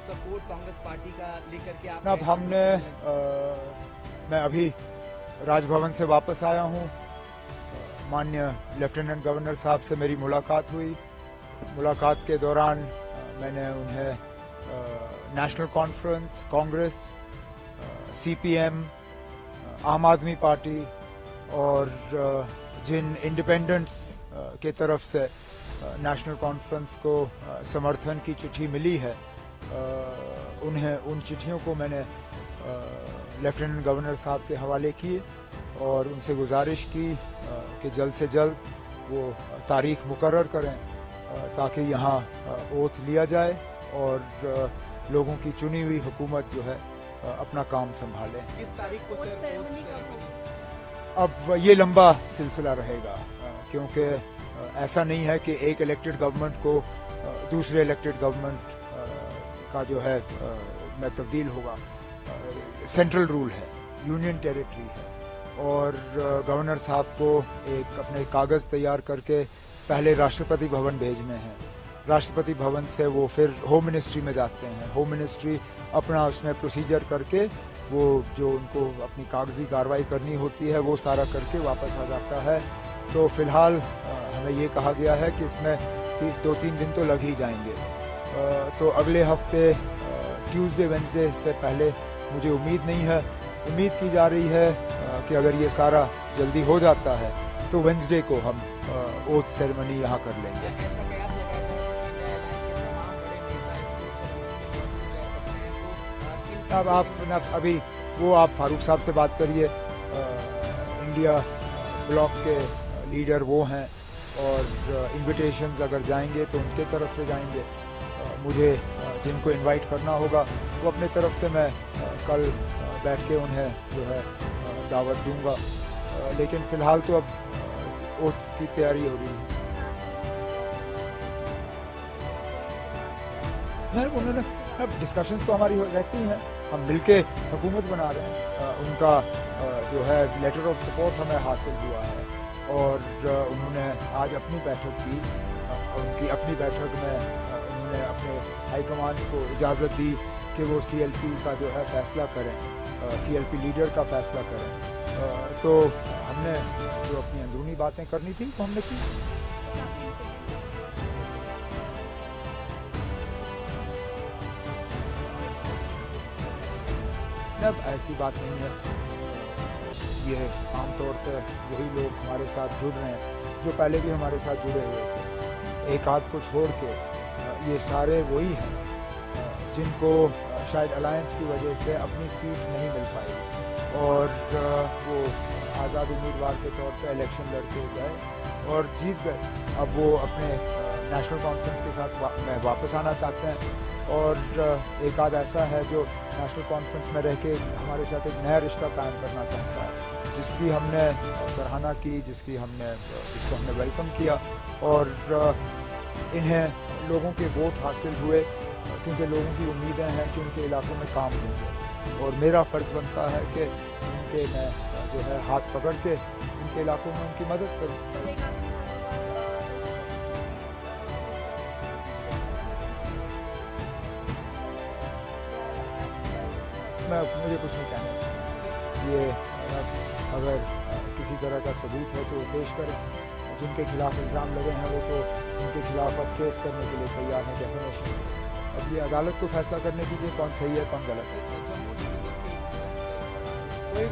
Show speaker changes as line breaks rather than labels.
Of support Congress party का लेकर के आप?
अब हमने मैं अभी राजभवन से वापस आया हूं। माननीय लेफ्टिनेंट गवर्नर साहब से मेरी मुलाकात हुई। मुलाकात के दौरान मैंने उन्हें नेशनल कॉन्फ्रेंस, कांग्रेस, सीपीएम, आम आदमी पार्टी और जिन इंडिपेंडेंट्स के तरफ से नेशनल कॉन्फ्रेंस को समर्थन की चिट्ठी मिली है, उन चिट्ठियों को मैंने लेफ्टिनेंट गवर्नर साहब के हवाले किए और उनसे गुजारिश की कि जल्द से जल्द वो तारीख मुकर्रर करें ताकि यहाँ ओथ लिया जाए और लोगों की चुनी हुई हुकूमत जो है अपना काम संभाले।
किस तारीख को सर?
अब ये लंबा सिलसिला रहेगा क्योंकि ऐसा नहीं है कि एक इलेक्टेड गवर्नमेंट को दूसरे इलेक्टेड गवर्नमेंट का जो है में तब्दील होगा। सेंट्रल रूल है, यूनियन टेरिटरी है और गवर्नर साहब को एक अपने कागज तैयार करके पहले राष्ट्रपति भवन भेजने हैं। राष्ट्रपति भवन से वो फिर होम मिनिस्ट्री में जाते हैं। होम मिनिस्ट्री अपना उसमें प्रोसीजर करके वो जो उनको अपनी कागजी कार्रवाई करनी होती है वो सारा करके वापस आ जाता है। तो फिलहाल हमें ये कहा गया है कि इसमें 2-3 दिन तो लग ही जाएंगे। तो अगले हफ्ते ट्यूसडे वेंसडे से पहले मुझे उम्मीद नहीं है। उम्मीद की जा रही है कि अगर ये सारा जल्दी हो जाता है तो वेंसडे को हम ओथ सेरेमनी यहाँ कर लेंगे। अब आप अभी वो आप फारूक साहब से बात करिए। इंडिया ब्लॉक के लीडर वो हैं और इनविटेशंस अगर जाएंगे तो उनके तरफ से जाएंगे। मुझे जिनको इनवाइट करना होगा वो अपने तरफ से मैं कल बैठ के उन्हें जो है दावत दूंगा। लेकिन फिलहाल तो अब ओथ की तैयारी हो रही है। उन्होंने अब डिस्कशंस तो हमारी रहती हैं, हम मिलके हुकूमत बना रहे हैं। उनका जो है लेटर ऑफ सपोर्ट हमें हासिल हुआ है और उन्होंने आज अपनी बैठक की। उनकी अपनी बैठक में उन्होंने अपने हाईकमान को इजाज़त दी कि वो सीएलपी का जो है फैसला करें, सीएलपी लीडर का फैसला करें। तो हमने जो अपनी अंदरूनी बातें करनी थी वो हमने की। अब ऐसी बात नहीं है। ये आमतौर पर वही लोग हमारे साथ जुड़ रहे हैं जो पहले भी हमारे साथ जुड़े हुए थे। एक आध को छोड़ के ये सारे वही हैं जिनको शायद अलायंस की वजह से अपनी सीट नहीं मिल पाई और वो आज़ाद उम्मीदवार के तौर पे इलेक्शन लड़के गए और जीत गए। अब वो अपने नेशनल कॉन्फ्रेंस के साथ में वापस आना चाहते हैं और एक आध ऐसा है जो नेशनल कॉन्फ्रेंस में रह के हमारे साथ एक नया रिश्ता कायम करना चाहता है, जिसकी हमने सराहना की, जिसको हमने वेलकम किया और इन्हें लोगों के वोट हासिल हुए क्योंकि लोगों की उम्मीदें हैं कि उनके इलाकों में काम होंगे और मेरा फ़र्ज़ बनता है कि उनके मैं जो है हाथ पकड़ के उनके इलाकों में उनकी मदद करूँ। मुझे कुछ नहीं कहना चाहिए। ये अगर किसी तरह का सबूत है तो वो पेश करें। जिनके खिलाफ इल्ज़ाम लगे हैं वो तो उनके खिलाफ अब केस करने के लिए तैयार हैं, डेफिनेशन। अब ये अदालत को फैसला करने दीजिए कौन सही है कौन गलत है। कोई